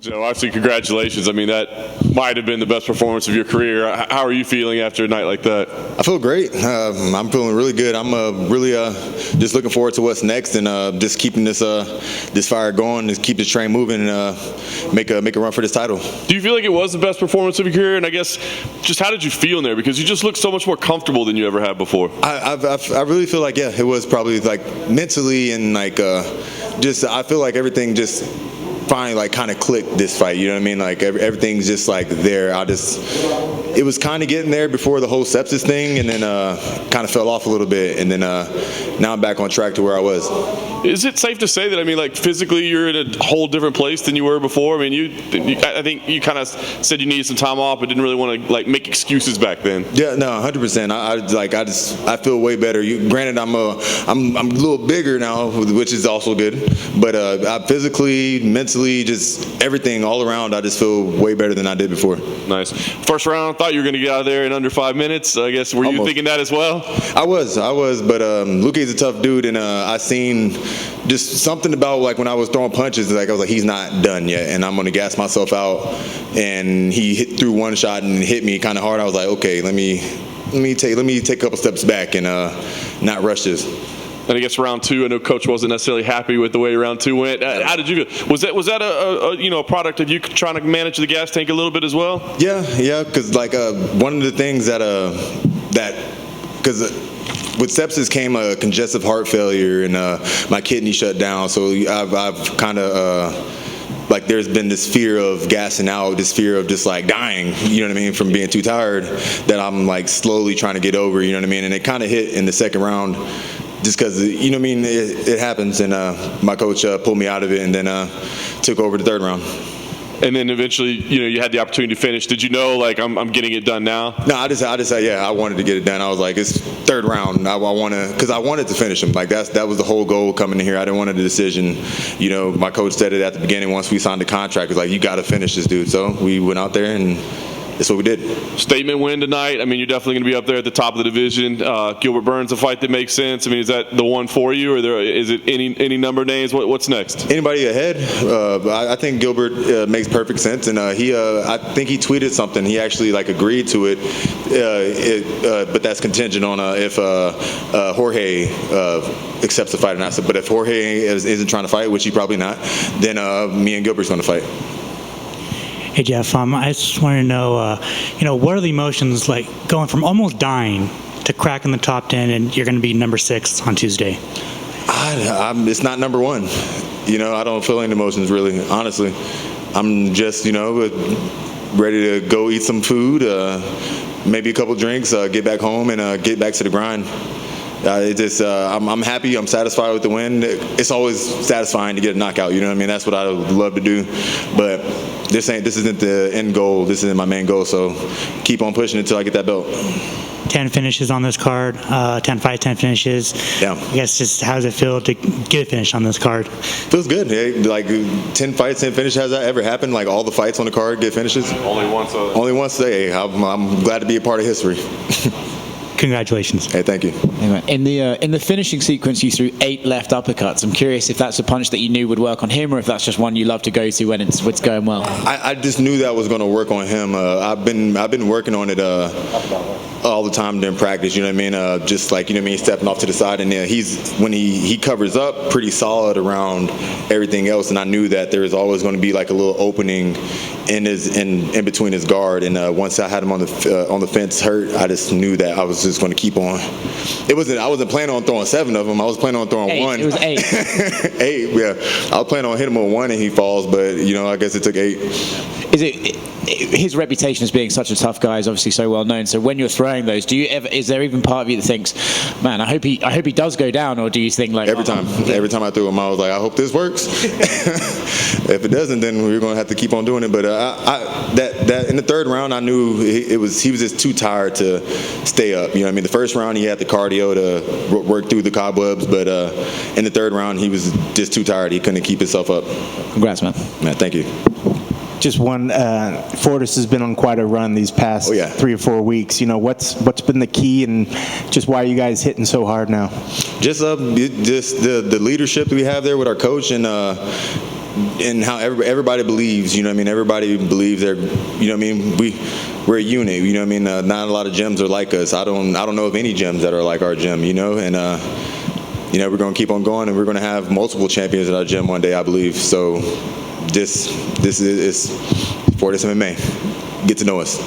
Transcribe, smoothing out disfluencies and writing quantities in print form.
Joe, obviously, congratulations. I mean, that might have been the best performance of your career. How are you feeling after a night like that? I feel great. I'm feeling really good. I'm really just looking forward to what's next and just keeping this fire going, and keep the train moving, and make a run for this title. Do you feel like it was the best performance of your career? And I guess, just how did you feel in there? Because you just look so much more comfortable than you ever have before. I really feel like, yeah, it was probably like mentally and like just I feel like everything just finally like kind of clicked this fight, you know what I mean? Like everything's just like there. It was kind of getting there before the whole sepsis thing, and then kind of fell off a little bit, and then now I'm back on track to where I was. Is it safe to say that, I mean, like physically you're in a whole different place than you were before? I mean, I think you kind of said you needed some time off, but didn't really want to like make excuses back then. Yeah, no, 100%. I feel way better. Granted, I'm a little bigger now, which is also good, but I physically, mentally, just everything all around, I just feel way better than I did before. Nice. First round, thought you were going to get out of there in under 5 minutes. I guess, were you thinking that as well? I was, but Luque's a tough dude, and I seen just something about like when I was throwing punches, like I was like, he's not done yet, and I'm going to gas myself out. And he threw one shot and hit me kind of hard. I was like, okay, let me take a couple steps back and not rush this. And I guess round two, I know Coach wasn't necessarily happy with the way round two went. How did you feel? Was that a product of you trying to manage the gas tank a little bit as well? Yeah, because like one of the things because with sepsis came a congestive heart failure, and my kidney shut down. So I've kind of like there's been this fear of gassing out, this fear of just like dying, you know what I mean, from being too tired, that I'm like slowly trying to get over, you know what I mean. And it kind of hit in the second round, just because, you know what I mean, it happens. And my coach pulled me out of it, and then took over the third round. And then eventually, you had the opportunity to finish. Did you know, like, I'm getting it done now? No, I just yeah, I wanted to get it done. I was like, it's third round. I want to, because I wanted to finish him. Like, that was the whole goal coming in here. I didn't want a decision. You know, my coach said it at the beginning once we signed the contract. It was like, you got to finish this dude. So we went out there, and that's what we did. Statement win tonight. I mean, you're definitely going to be up there at the top of the division. Gilbert Burns, a fight that makes sense. I mean, is that the one for you, or is it any number of names? What's next? Anybody ahead? I think Gilbert makes perfect sense, and I think he tweeted something. He actually like agreed to it, but that's contingent on if Jorge accepts the fight or not. So, but if Jorge isn't trying to fight, which he probably not, then me and Gilbert's going to fight. Hey Geoff, I just want to know, what are the emotions like going from almost dying to cracking the top 10, and you're going to be number 6 on Tuesday? It's not number 1. I don't feel any emotions really. Honestly, I'm just ready to go eat some food, maybe a couple drinks, get back home, and get back to the grind. I'm happy. I'm satisfied with the win. It's always satisfying to get a knockout. You know what I mean? That's what I would love to do. But this isn't the end goal. This isn't my main goal. So keep on pushing until I get that belt. 10 finishes on this card. 10 fights, 10 finishes. Yeah. I guess just how does it feel to get a finish on this card? Feels good. Like 10 fights, 10 finishes. Has that ever happened? Like all the fights on the card get finishes? Only once. Only once. Hey, I'm glad to be a part of history. Congratulations. Hey, thank you. In the finishing sequence, you threw 8 left uppercuts. I'm curious if that's a punch that you knew would work on him, or if that's just one you love to go to when it's going well. I just knew that was going to work on him. I've been working on it all the time during practice. You know what I mean? Just like, you know what I mean, stepping off to the side, and when he covers up pretty solid around everything else, and I knew that there was always going to be like a little opening in between his guard. And once I had him on the fence hurt, I just knew that I was just going to keep on. I wasn't planning on throwing 7 of them. I was planning on throwing 1. It was 8. 8, yeah. I was planning on hitting him with 1 and he falls, but I guess it took 8. His reputation as being such a tough guy is obviously so well known. So when you're throwing those, is there even part of you that thinks, man, I hope he does go down, or do you think like every time I threw him, I was like, I hope this works. If it doesn't, then we're gonna have to keep on doing it. But that in the third round, I knew he was just too tired to stay up. You know what I mean? The first round he had the cardio to work through the cobwebs, but in the third round he was just too tired. He couldn't keep himself up. Congrats, man. Man, thank you. Just one, Fortis has been on quite a run these past 3 or 4 weeks. What's been the key, and just why are you guys hitting so hard now? Just the leadership that we have there with our coach, and and how everybody believes, you know what I mean? Everybody believes they're, you know what I mean? We're a unit, you know what I mean? Not a lot of gyms are like us. I don't know of any gyms that are like our gym, you know? And, you know, we're going to keep on going, and we're going to have multiple champions at our gym one day, I believe. So this is Fortis MMA. Get to know us.